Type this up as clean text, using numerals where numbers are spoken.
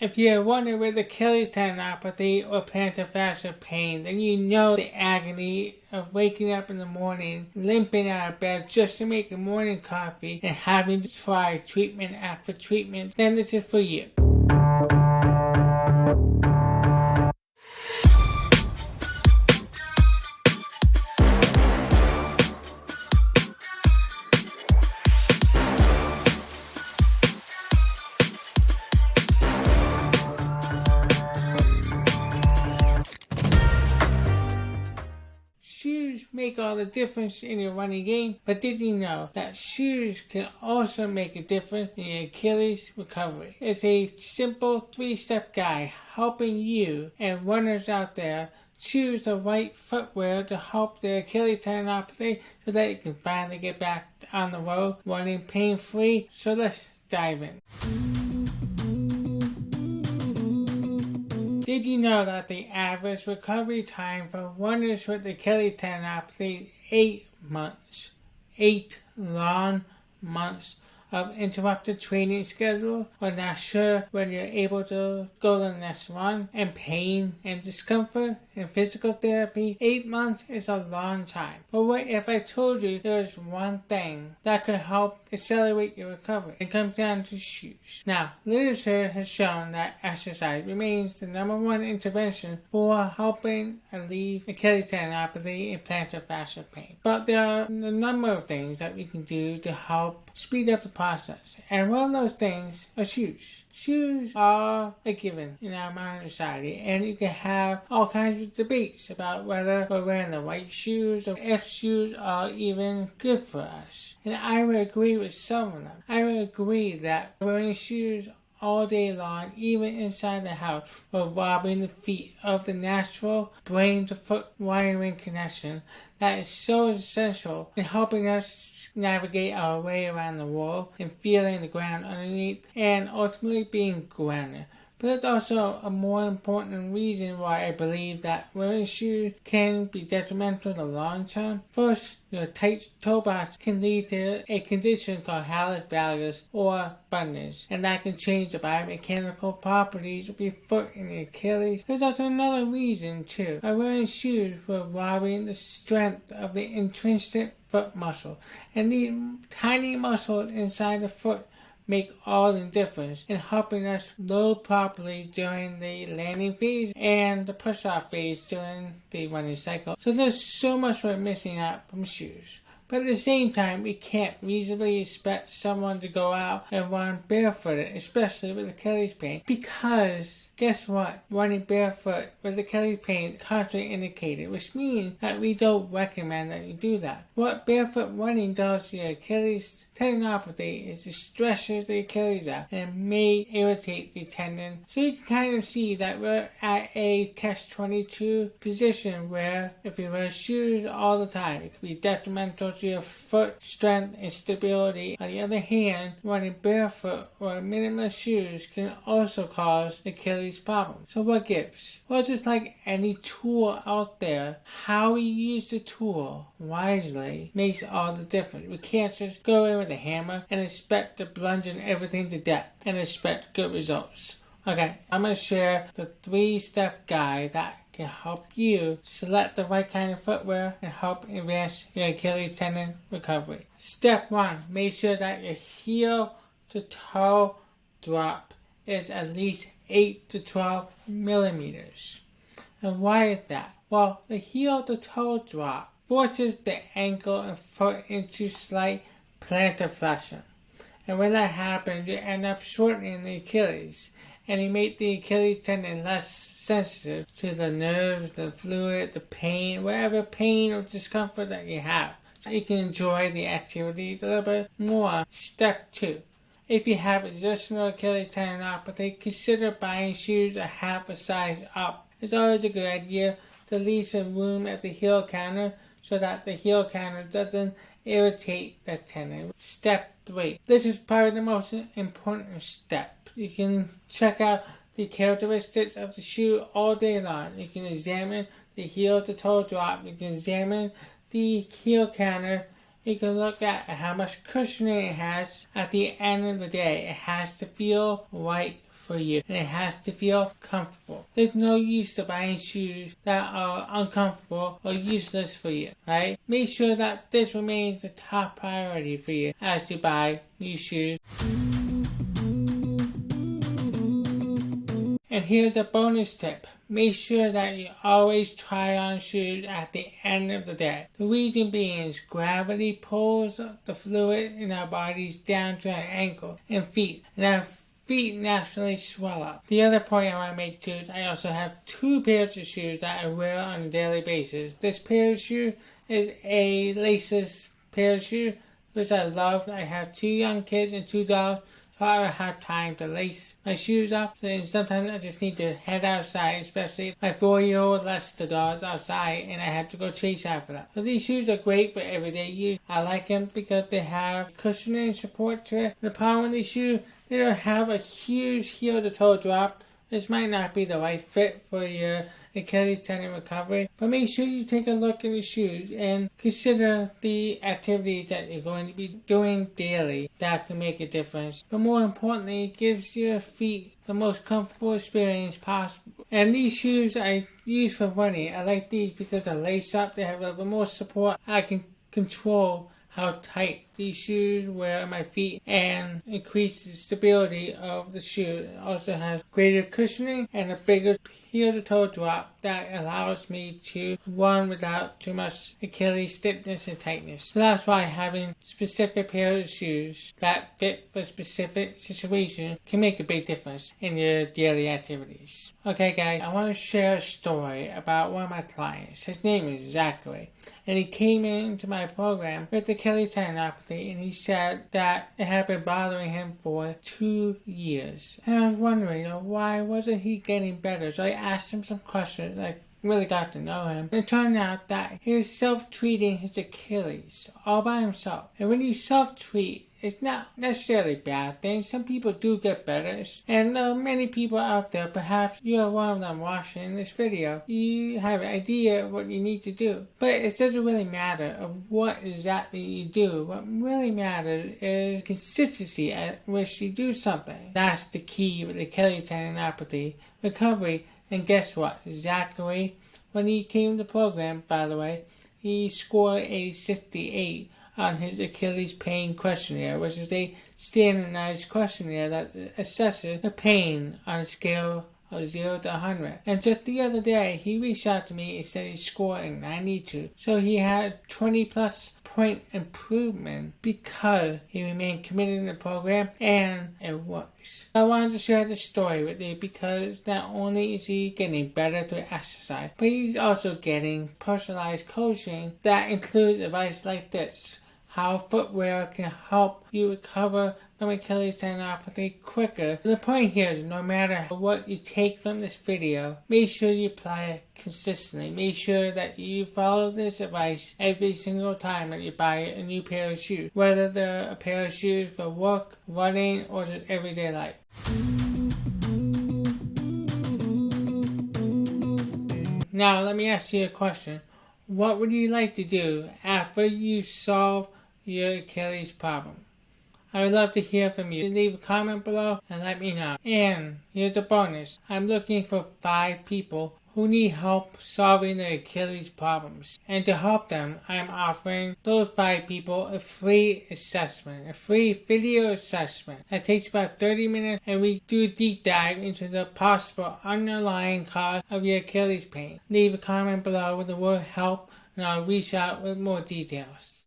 If you're wondering with Achilles tendinopathy or plantar fascia pain, then you know the agony of waking up in the morning, limping out of bed just to make a morning coffee and having to try treatment after treatment, then this is for you. Shoes make all the difference in your running game, but did you know that shoes can also make a difference in your Achilles recovery? It's a simple 3-step guide helping you and runners out there choose the right footwear to help their Achilles tendinopathy so that you can finally get back on the road running pain-free. So let's dive in. Did you know that the average recovery time for runners with Achilles tendinopathy is 8 months? 8 long months of interrupted training schedule, or not sure when you're able to go the next run, and pain and discomfort and physical therapy. 8 months is a long time. But what if I told you there is one thing that could help accelerate your recovery? It comes down to shoes. Now, literature has shown that exercise remains the #1 intervention for helping alleviate Achilles tendinopathy and plantar fascia pain. But there are a number of things that we can do to help speed up the process. And one of those things are shoes. Shoes are a given in our modern society, and you can have all kinds of debates about whether we're wearing the right shoes or if shoes are even good for us. And I would agree with some of them. I would agree that wearing shoes all day long, even inside the house, we're robbing the feet of the natural brain to foot wiring connection that is so essential in helping us navigate our way around the world and feeling the ground underneath and ultimately being grounded. But there's also a more important reason why I believe that wearing shoes can be detrimental in the long term. First, your tight toe box can lead to a condition called hallux valgus or bundness, and that can change the biomechanical properties of your foot and your Achilles. There's also another reason too. By wearing shoes, we're robbing the strength of the intrinsic foot muscle, and the tiny muscles inside the foot make all the difference in helping us load properly during the landing phase and the push-off phase during the running cycle. So there's so much we're missing out from shoes. But at the same time, we can't reasonably expect someone to go out and run barefooted, especially with Achilles pain, because guess what? Running barefoot with Achilles pain is contraindicated, which means that we don't recommend that you do that. What barefoot running does to your Achilles tendinopathy is it stretches the Achilles out and may irritate the tendon. So you can kind of see that we're at a catch-22 position where if you wear shoes all the time, it can be detrimental to your foot strength and stability. On the other hand, running barefoot or minimalist shoes can also cause Achilles problem. So what gives? Well, just like any tool out there, how we use the tool wisely makes all the difference. We can't just go in with a hammer and expect to bludgeon everything to death and expect good results. Okay, I'm going to share the 3-step guide that can help you select the right kind of footwear and help advance your Achilles tendon recovery. Step 1, make sure that your heel to toe drop is at least 8 to 12 millimeters. And why is that? Well, the heel to toe drop forces the ankle and foot into slight plantar flexion. And when that happens, you end up shortening the Achilles, and you make the Achilles tendon less sensitive to the nerves, the fluid, the pain, whatever pain or discomfort that you have. So you can enjoy the activities a little bit more. Step 2. If you have additional Achilles tendinopathy, consider buying shoes a half a size up. It's always a good idea to leave some room at the heel counter so that the heel counter doesn't irritate the tendon. Step 3. This is probably the most important step. You can check out the characteristics of the shoe all day long. You can examine the heel to toe drop. You can examine the heel counter. You can look at how much cushioning it has. At the end of the day, it has to feel right for you, and it has to feel comfortable. There's no use to buying shoes that are uncomfortable or useless for you, right? Make sure that this remains the top priority for you as you buy new shoes. And here's a bonus tip. Make sure that you always try on shoes at the end of the day. The reason being is gravity pulls the fluid in our bodies down to our ankle and feet, and our feet naturally swell up. The other point I want to make too is I also have 2 pairs of shoes that I wear on a daily basis. This pair of shoe is a laceless pair of shoe, which I love. I have 2 young kids and 2 dogs. I don't have time to lace my shoes up, and sometimes I just need to head outside, especially my 4-year-old lets the dogs outside and I have to go chase after them. So these shoes are great for everyday use. I like them because they have cushioning support to it. The problem with these shoes, they don't have a huge heel to toe drop. This might not be the right fit for your Achilles tendon recovery, but make sure you take a look at your shoes and consider the activities that you're going to be doing daily that can make a difference. But more importantly, it gives your feet the most comfortable experience possible. And these shoes I use for running. I like these because they're lace up, they have a little more support. I can control how tight these shoes wear on my feet and increase the stability of the shoe. It also has greater cushioning and a bigger heel to toe drop that allows me to run without too much Achilles stiffness and tightness. So that's why having specific pairs of shoes that fit for specific situations can make a big difference in your daily activities. Okay guys, I want to share a story about one of my clients. His name is Zachary, and he came into my program with Achilles tendinopathy, and he said that it had been bothering him for 2 years. And I was wondering, why wasn't he getting better? So I asked him some questions. I really got to know him. And it turned out that he was self-treating his Achilles all by himself. And when you self-treat, it's not necessarily a bad thing. Some people do get better. And there are many people out there, perhaps you're one of them watching this video. You have an idea of what you need to do. But it doesn't really matter of what exactly you do. What really matters is consistency at which you do something. That's the key with Achilles tendinopathy recovery. And guess what? Zachary, when he came to the program, by the way, he scored a 68 on his Achilles pain questionnaire, which is a standardized questionnaire that assesses the pain on a scale of 0 to 100. And just the other day, he reached out to me and said he scored a 92. So he had 20 plus point improvement because he remained committed in the program, and it works. I wanted to share this story with you because not only is he getting better through exercise, but he's also getting personalized coaching that includes advice like this: how footwear can help you recover from Achilles tendinopathy quicker. The point here is no matter what you take from this video, make sure you apply it consistently. Make sure that you follow this advice every single time that you buy a new pair of shoes, whether they're a pair of shoes for work, running, or just everyday life. Now let me ask you a question. What would you like to do after you solve your Achilles problem? I would love to hear from you. Leave a comment below and let me know. And here's a bonus. I'm looking for 5 people who need help solving their Achilles problems. And to help them, I'm offering those 5 people a free assessment, a free video assessment that takes about 30 minutes, and we do a deep dive into the possible underlying cause of your Achilles pain. Leave a comment below with the word help and I'll reach out with more details.